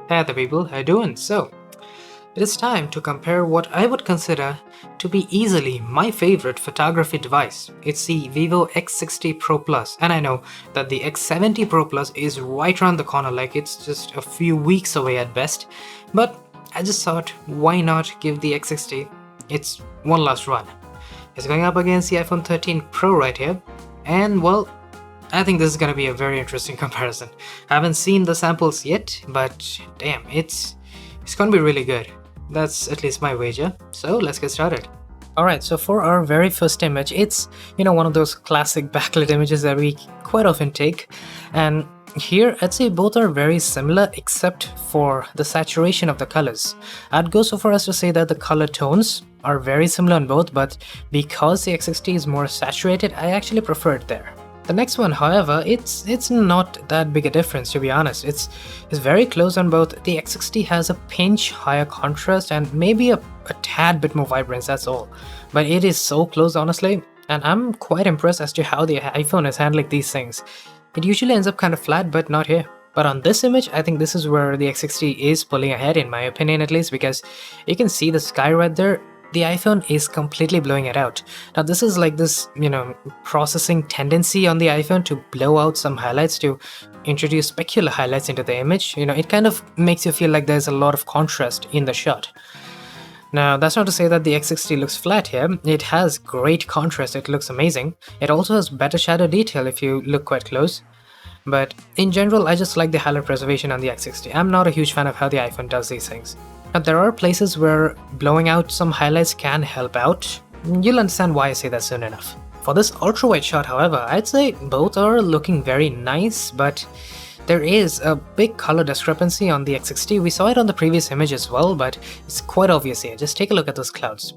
Hey the people, how you doing? So, it is time to compare what I would consider to be easily my favorite photography device. It's the Vivo X60 Pro Plus, and I know that the X70 Pro Plus is right around the corner, like it's just a few weeks away at best. But I just thought, why not give the X60 its one last run? It's going up against the iPhone 13 Pro right here, and well, I think this is gonna be a very interesting comparison. I haven't seen the samples yet, but damn, it's gonna be really good. That's at least my wager. So let's get started. Alright, so for our very first image, it's one of those classic backlit images that we quite often take, and here I'd say both are very similar except for the saturation of the colors. I'd go so far as to say that the color tones are very similar on both, but because the X60 is more saturated, I actually prefer it there. The next one, however, it's not that big a difference, to be honest. It's very close on both. The X60 has a pinch higher contrast and maybe a tad bit more vibrance, that's all. But it is so close, honestly, and I'm quite impressed as to how the iPhone is handling these things. It usually ends up kind of flat, but not here. But on this image, I think this is where the X60 is pulling ahead, in my opinion at least, because you can see the sky right there. The iPhone is completely blowing it out. Now this is like this, processing tendency on the iPhone to blow out some highlights, to introduce specular highlights into the image. It kind of makes you feel like there's a lot of contrast in the shot. Now that's not to say that the X60 looks flat here. It has great contrast, it looks amazing. It also has better shadow detail if you look quite close. But in general, I just like the highlight preservation on the X60. I'm not a huge fan of how the iPhone does these things. Now, there are places where blowing out some highlights can help out. You'll understand why I say that soon enough. For this ultra-wide shot, however, I'd say both are looking very nice, but there is a big color discrepancy on the X60. We saw it on the previous image as well, but it's quite obvious here. Just take a look at those clouds.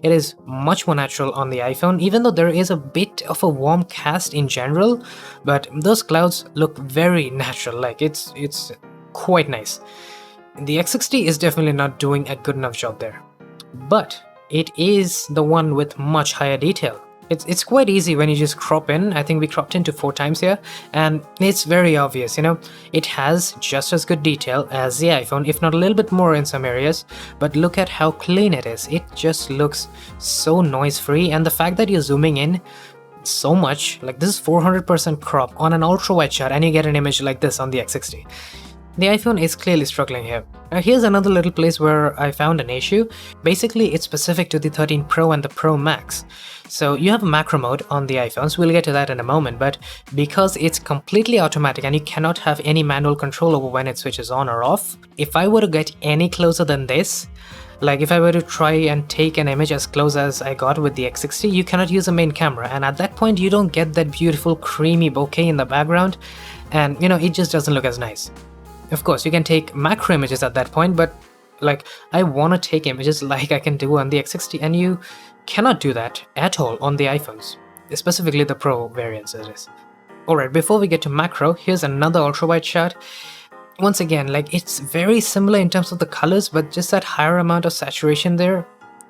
It is much more natural on the iPhone, even though there is a bit of a warm cast in general, but those clouds look very natural, like it's quite nice. The X60 is definitely not doing a good enough job there, but it is the one with much higher detail. It's quite easy when you just crop in. I think we cropped into 4 times here, and it's very obvious, it has just as good detail as the iPhone, if not a little bit more in some areas, but look at how clean it is. It just looks so noise free, and the fact that you're zooming in so much, like this is 400% crop on an ultra wide shot, and you get an image like this on the X60. The iPhone is clearly struggling here. Now here's another little place where I found an issue. Basically, it's specific to the 13 Pro and the Pro Max. So you have a macro mode on the iPhones, we'll get to that in a moment, but because it's completely automatic and you cannot have any manual control over when it switches on or off, if I were to get any closer than this, like if I were to try and take an image as close as I got with the X60, you cannot use a main camera, and at that point you don't get that beautiful creamy bokeh in the background, and it just doesn't look as nice. Of course, you can take macro images at that point, but like I want to take images like I can do on the X60, and you cannot do that at all on the iPhones, specifically the Pro variants it is. Alright, before we get to macro, here's another ultra wide shot. Once again, like it's very similar in terms of the colors, but just that higher amount of saturation there,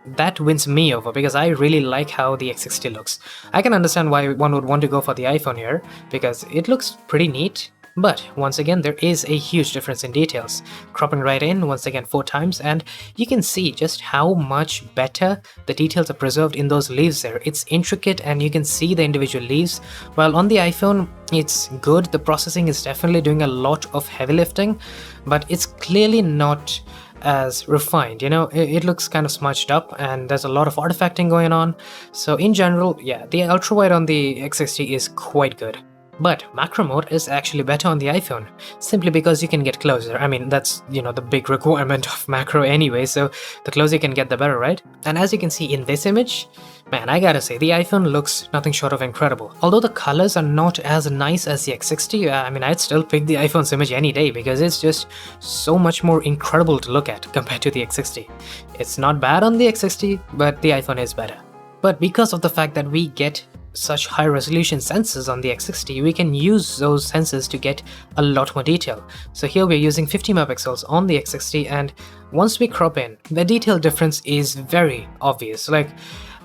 that wins me over because I really like how the X60 looks. I can understand why one would want to go for the iPhone here, because it looks pretty neat. But once again, there is a huge difference in details. Cropping right in, once again 4 times, and you can see just how much better the details are preserved in those leaves there. It's intricate and you can see the individual leaves, while on the iPhone, it's good. The processing is definitely doing a lot of heavy lifting, but it's clearly not as refined. It looks kind of smudged up and there's a lot of artifacting going on. So in general, yeah, the ultra wide on the X60 is quite good. But macro mode is actually better on the iPhone, simply because you can get closer. I mean, that's, the big requirement of macro anyway, so the closer you can get, the better, right? And as you can see in this image, man, I gotta say, the iPhone looks nothing short of incredible. Although the colors are not as nice as the X60, I mean, I'd still pick the iPhone's image any day because it's just so much more incredible to look at compared to the X60. It's not bad on the X60, but the iPhone is better. But because of the fact that we get such high resolution sensors on the X60, we can use those sensors to get a lot more detail. So here we're using 50 megapixels on the X60, and once we crop in, the detail difference is very obvious. Like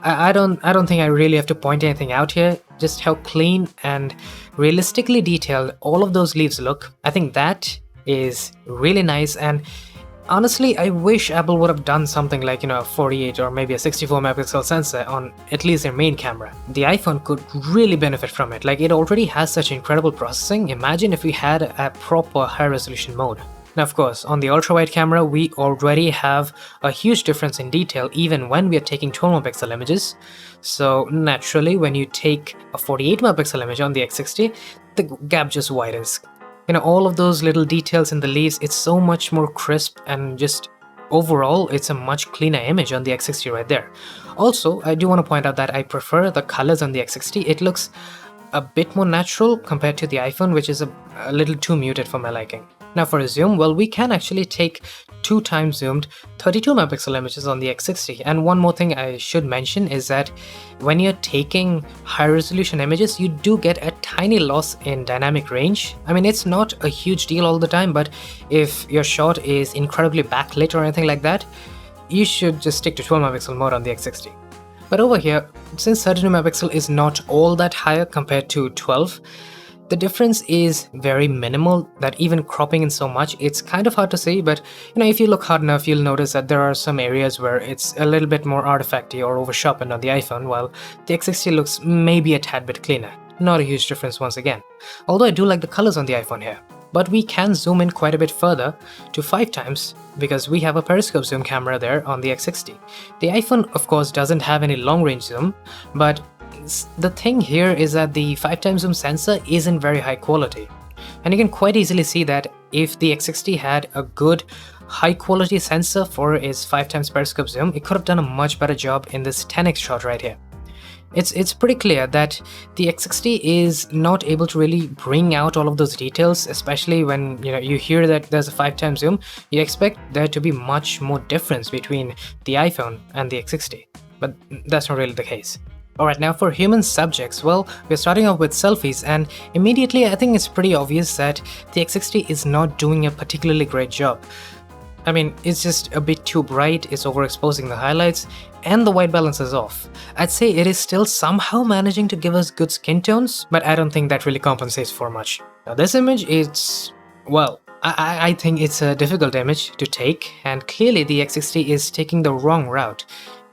I don't think I really have to point anything out here. Just how clean and realistically detailed all of those leaves look. I think that is really nice, and honestly, I wish Apple would have done something like, a 48 or maybe a 64 megapixel sensor on at least their main camera. The iPhone could really benefit from it. Like, it already has such incredible processing. Imagine if we had a proper high resolution mode. Now, of course, on the ultra-wide camera, we already have a huge difference in detail even when we are taking 12 megapixel images. So naturally, when you take a 48 megapixel image on the X60, the gap just widens. All of those little details in the leaves, it's so much more crisp, and just overall, it's a much cleaner image on the X60 right there. Also, I do want to point out that I prefer the colors on the X60. It looks a bit more natural compared to the iPhone, which is a little too muted for my liking. Now for a zoom, well, we can actually take 2 times zoomed 32 megapixel images on the X60. And one more thing I should mention is that when you're taking high resolution images, you do get a tiny loss in dynamic range. I mean, it's not a huge deal all the time, but if your shot is incredibly backlit or anything like that, you should just stick to 12 megapixel mode on the X60. But over here, since 32 megapixel is not all that higher compared to 12, the difference is very minimal, that even cropping in so much, it's kind of hard to see, but if you look hard enough, you'll notice that there are some areas where it's a little bit more artifacty or over-sharpened on the iPhone, while the X60 looks maybe a tad bit cleaner. Not a huge difference once again. Although I do like the colors on the iPhone here. But we can zoom in quite a bit further to 5 times because we have a periscope zoom camera there on the X60. The iPhone, of course, doesn't have any long-range zoom, but the thing here is that the 5 times zoom sensor isn't very high quality. And you can quite easily see that if the X60 had a good high quality sensor for its 5 times periscope zoom, it could have done a much better job in this 10x shot right here. It's pretty clear that the X60 is not able to really bring out all of those details, especially when you hear that there's a 5 times zoom. You expect there to be much more difference between the iPhone and the X60, but that's not really the case. Alright, now for human subjects, well, we're starting off with selfies, and immediately I think it's pretty obvious that the X60 is not doing a particularly great job. I mean, it's just a bit too bright, it's overexposing the highlights, and the white balance is off. I'd say it is still somehow managing to give us good skin tones, but I don't think that really compensates for much. Now this image, I think it's a difficult image to take, and clearly the X60 is taking the wrong route.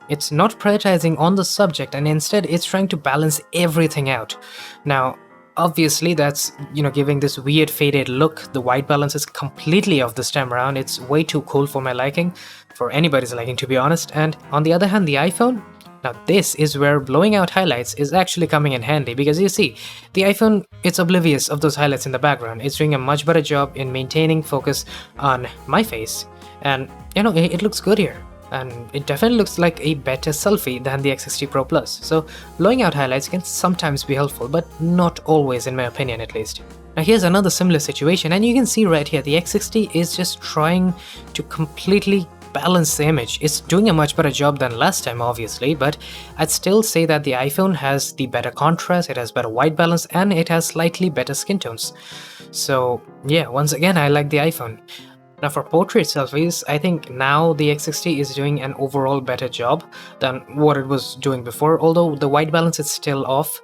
It's not prioritizing on the subject, and instead it's trying to balance everything out. Now, obviously that's, giving this weird faded look. The white balance is completely off this time around. It's way too cool for my liking, for anybody's liking to be honest. And on the other hand, the iPhone, now this is where blowing out highlights is actually coming in handy, because you see, the iPhone, it's oblivious of those highlights in the background. It's doing a much better job in maintaining focus on my face, and it looks good here. And it definitely looks like a better selfie than the X60 Pro Plus. So blowing out highlights can sometimes be helpful, but not always, in my opinion at least. Now here's another similar situation, and you can see right here the X60 is just trying to completely balance the image. It's doing a much better job than last time obviously, but I'd still say that the iPhone has the better contrast, it has better white balance, and it has slightly better skin tones. So yeah, once again I like the iPhone. Now for portrait selfies, I think now the X60 is doing an overall better job than what it was doing before, although the white balance is still off,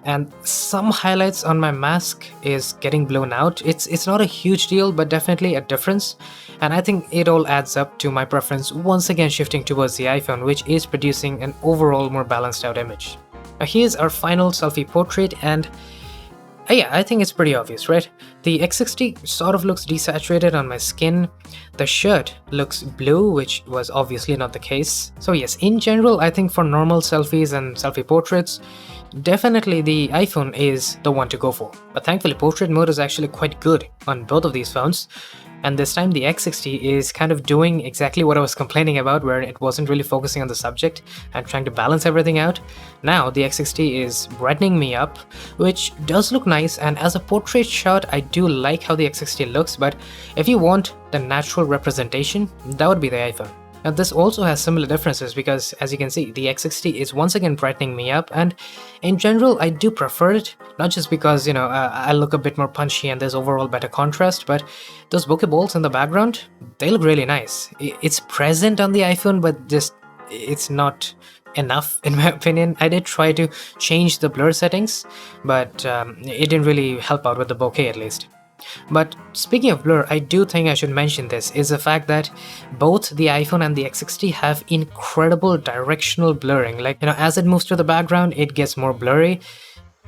and some highlights on my mask is getting blown out. It's not a huge deal, but definitely a difference, and I think it all adds up to my preference once again shifting towards the iPhone, which is producing an overall more balanced out image. Now here's our final selfie portrait, and yeah, I think it's pretty obvious, right? The X60 sort of looks desaturated on my skin. The shirt looks blue, which was obviously not the case. So yes, in general, I think for normal selfies and selfie portraits, definitely the iPhone is the one to go for. But thankfully, portrait mode is actually quite good on both of these phones. And this time the X60 is kind of doing exactly what I was complaining about, where it wasn't really focusing on the subject and trying to balance everything out. Now the X60 is brightening me up, which does look nice, and as a portrait shot I do like how the X60 looks, but if you want the natural representation, that would be the iPhone. Now this also has similar differences because, as you can see, the X60 is once again brightening me up, and in general I do prefer it, not just because I look a bit more punchy and there's overall better contrast, but those bokeh balls in the background, they look really nice. It's present on the iPhone, but just it's not enough in my opinion. I did try to change the blur settings, but it didn't really help out with the bokeh at least. But speaking of blur, I do think I should mention this, is the fact that both the iPhone and the X60 have incredible directional blurring. Like, as it moves to the background, it gets more blurry.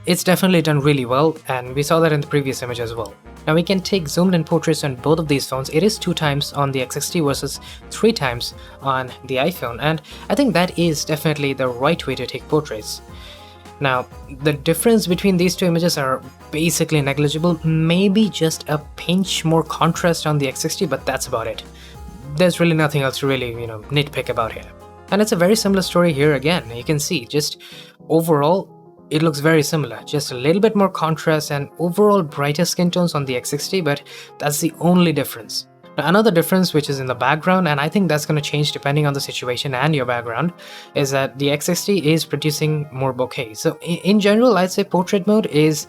It's definitely done really well, and we saw that in the previous image as well. Now we can take zoomed in portraits on both of these phones. It is 2 times on the X60 versus 3 times on the iPhone, and I think that is definitely the right way to take portraits. Now, the difference between these two images are basically negligible, maybe just a pinch more contrast on the X60, but that's about it. There's really nothing else to really, nitpick about here. And it's a very similar story here again. You can see, just overall, it looks very similar, just a little bit more contrast and overall brighter skin tones on the X60, but that's the only difference. Now, another difference, which is in the background, and I think that's going to change depending on the situation and your background, is that the X60 is producing more bokeh. So in general, I'd say portrait mode is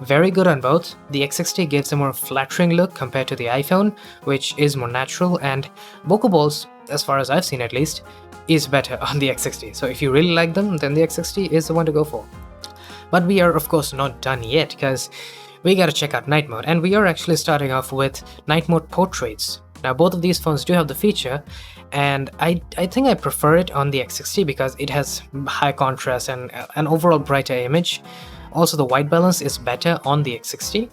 very good on both. The X60 gives a more flattering look compared to the iPhone, which is more natural, and bokeh balls, as far as I've seen at least, is better on the X60. So if you really like them, then the X60 is the one to go for. But we are of course not done yet, because we gotta check out night mode, and we are actually starting off with night mode portraits. Now both of these phones do have the feature, and I think I prefer it on the X60 because it has high contrast and an overall brighter image. Also the white balance is better on the X60.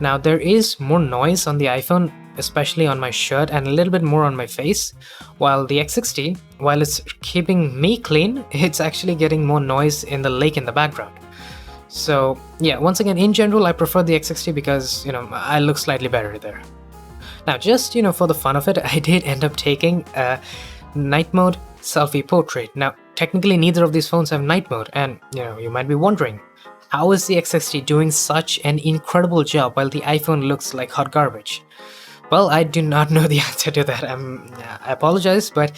Now there is more noise on the iPhone, especially on my shirt, and a little bit more on my face, while the X60, while it's keeping me clean, it's actually getting more noise in the lake in the background. So yeah, once again, in general, I prefer the X60 because, I look slightly better there. Now just, for the fun of it, I did end up taking a night mode selfie portrait. Now technically neither of these phones have night mode, and you might be wondering, how is the X60 doing such an incredible job while the iPhone looks like hot garbage? Well, I do not know the answer to that. I apologize, but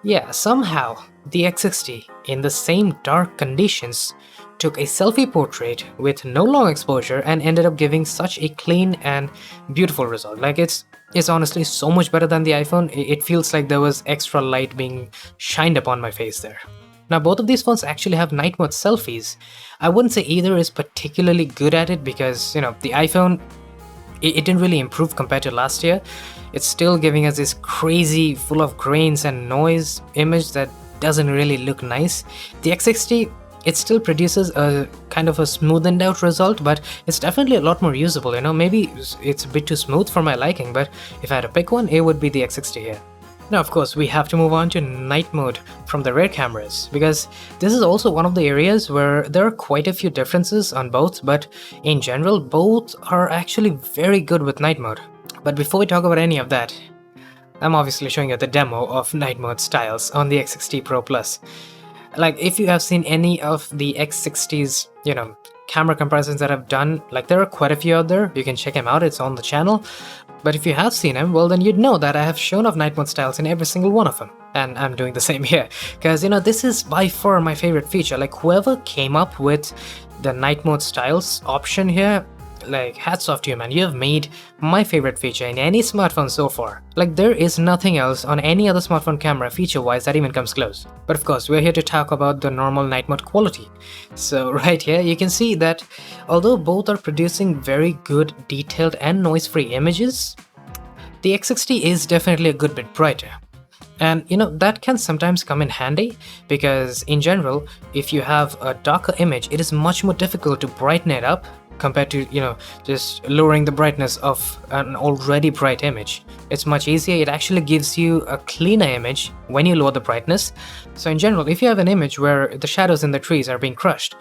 yeah, somehow the X60 in the same dark conditions took a selfie portrait with no long exposure and ended up giving such a clean and beautiful result. Like it's honestly so much better than the iPhone. It feels like there was extra light being shined upon my face there. Now both of these phones actually have night mode selfies. I wouldn't say either is particularly good at it because, the iPhone, it didn't really improve compared to last year. It's still giving us this crazy, full of grains and noise image that doesn't really look nice. The X60, it still produces a kind of a smoothened out result, but it's definitely a lot more usable. Maybe it's a bit too smooth for my liking, but if I had to pick one, it would be the X60 here. Now of course we have to move on to night mode from the rear cameras, because this is also one of the areas where there are quite a few differences on both, but in general both are actually very good with night mode. But before we talk about any of that, I'm obviously showing you the demo of night mode styles on the X60 Pro Plus. Like if you have seen any of the X60's, camera comparisons that I've done, like there are quite a few out there, you can check them out, it's on the channel. But if you have seen them, well then you'd know that I have shown off night mode styles in every single one of them. And I'm doing the same here, because this is by far my favorite feature. Like whoever came up with the night mode styles option here, like hats off to you, man. You have made my favorite feature in any smartphone so far. Like there is nothing else on any other smartphone camera feature wise that even comes close. But of course we're here to talk about the normal night mode quality. So right here you can see that although both are producing very good detailed and noise-free images, the X60 is definitely a good bit brighter. And that can sometimes come in handy, because in general if you have a darker image, it is much more difficult to brighten it up compared to just lowering the brightness of an already bright image. It's much easier. It actually gives you a cleaner image when you lower the brightness. So in general, if you have an image where the shadows in the trees are being crushed,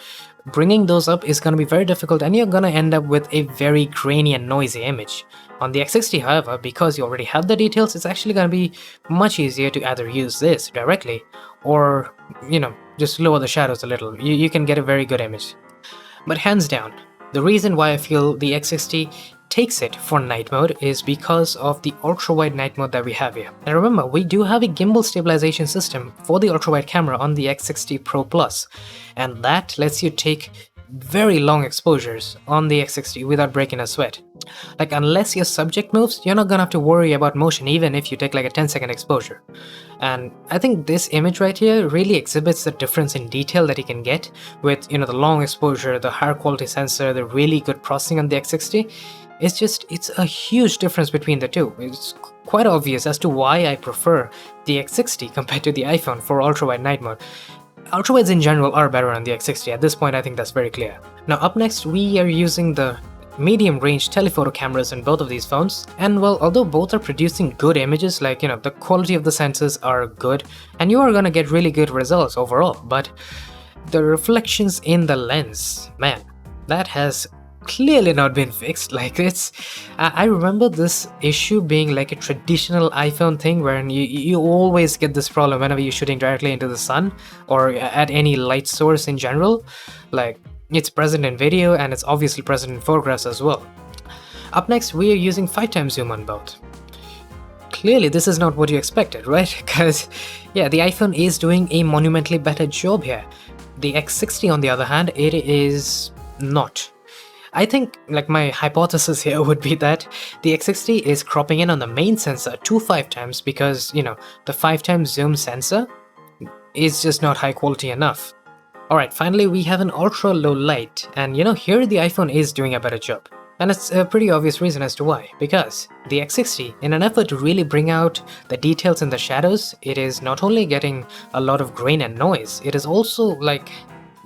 bringing those up is going to be very difficult, and you're going to end up with a very grainy and noisy image. On the X60, however, because you already have the details, it's actually going to be much easier to either use this directly or just lower the shadows a little. You can get a very good image. But hands down, the reason why I feel the X60 takes it for night mode is because of the ultra-wide night mode that we have here. Now remember, we do have a gimbal stabilization system for the ultra-wide camera on the X60 Pro Plus, and that lets you take very long exposures on the X60 without breaking a sweat. Like unless your subject moves, you're not gonna have to worry about motion even if you take like a 10-second exposure. And I think this image right here really exhibits the difference in detail that you can get with the long exposure, the higher quality sensor, the really good processing on the X60. It's a huge difference between the two. It's quite obvious as to why I prefer the X60 compared to the iPhone for ultra-wide night mode. Ultrawides in general are better on the X60. At this point, I think that's very clear. Now up next, we are using the medium range telephoto cameras in both of these phones, and well, although both are producing good images, like, you know, the quality of the sensors are good and you are gonna get really good results overall, but the reflections in the lens, man, that has clearly not been fixed. Like, I remember this issue being like a traditional iPhone thing wherein you always get this problem whenever you're shooting directly into the sun or at any light source in general. Like, it's present in video and it's obviously present in photographs as well. Up next, we are using 5x zoom on both. Clearly this is not what you expected, right? Because yeah, the iPhone is doing a monumentally better job here. The X60 on the other hand, it is not. I think, like, my hypothesis here would be that the X60 is cropping in on the main sensor 5x because, you know, the 5x zoom sensor is just not high quality enough. Alright, finally we have an ultra low light, and you know, here the iPhone is doing a better job. And it's a pretty obvious reason as to why, because the X60, in an effort to really bring out the details in the shadows, it is not only getting a lot of grain and noise, it is also like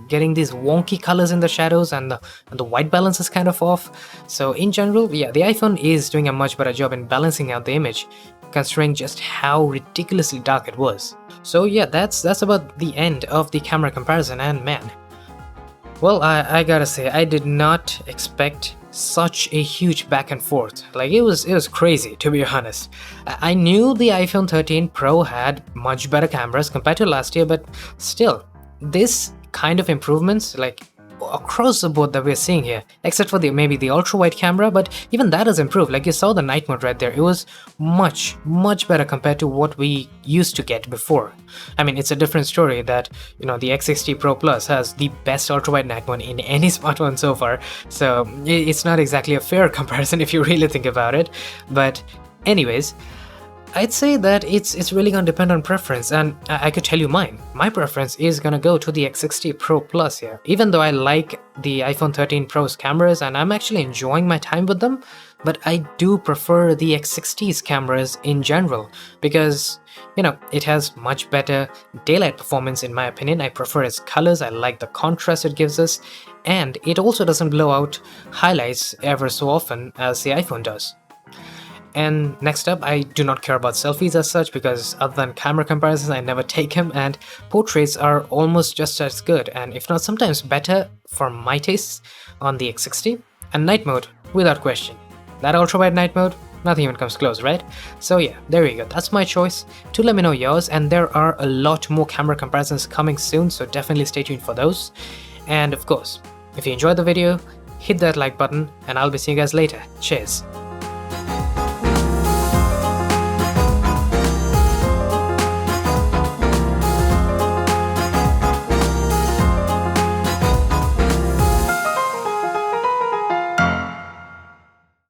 getting these wonky colors in the shadows, and the white balance is kind of off. So in general, yeah, the iPhone is doing a much better job in balancing out the image, considering just how ridiculously dark it was. So yeah, that's about the end of the camera comparison, and man, well, I gotta say, I did not expect such a huge back and forth. Like, it was crazy, to be honest. I knew the iPhone 13 Pro had much better cameras compared to last year, but still, this kind of improvements, like across the board that we're seeing here, except for maybe the ultra wide camera, but even that has improved. Like, you saw the night mode right there, it was much better compared to what we used to get before. I mean, it's a different story that, you know, the X60 Pro Plus has the best ultra wide night mode in any smartphone so far, so it's not exactly a fair comparison if you really think about it. But anyways, I'd say that it's really gonna depend on preference, and I could tell you mine. My preference is gonna go to the X60 Pro Plus here. Even though I like the iPhone 13 Pro's cameras and I'm actually enjoying my time with them, but I do prefer the X60's cameras in general because, you know, it has much better daylight performance in my opinion. I prefer its colors, I like the contrast it gives us, and it also doesn't blow out highlights ever so often as the iPhone does. And next up, I do not care about selfies as such because other than camera comparisons, I never take them, and portraits are almost just as good, and if not sometimes better for my tastes, on the X60. And night mode, without question. That ultra-wide night mode, nothing even comes close, right? So yeah, there you go, that's my choice. Do let me know yours, and there are a lot more camera comparisons coming soon, so definitely stay tuned for those. And of course, if you enjoyed the video, hit that like button, and I'll be seeing you guys later. Cheers!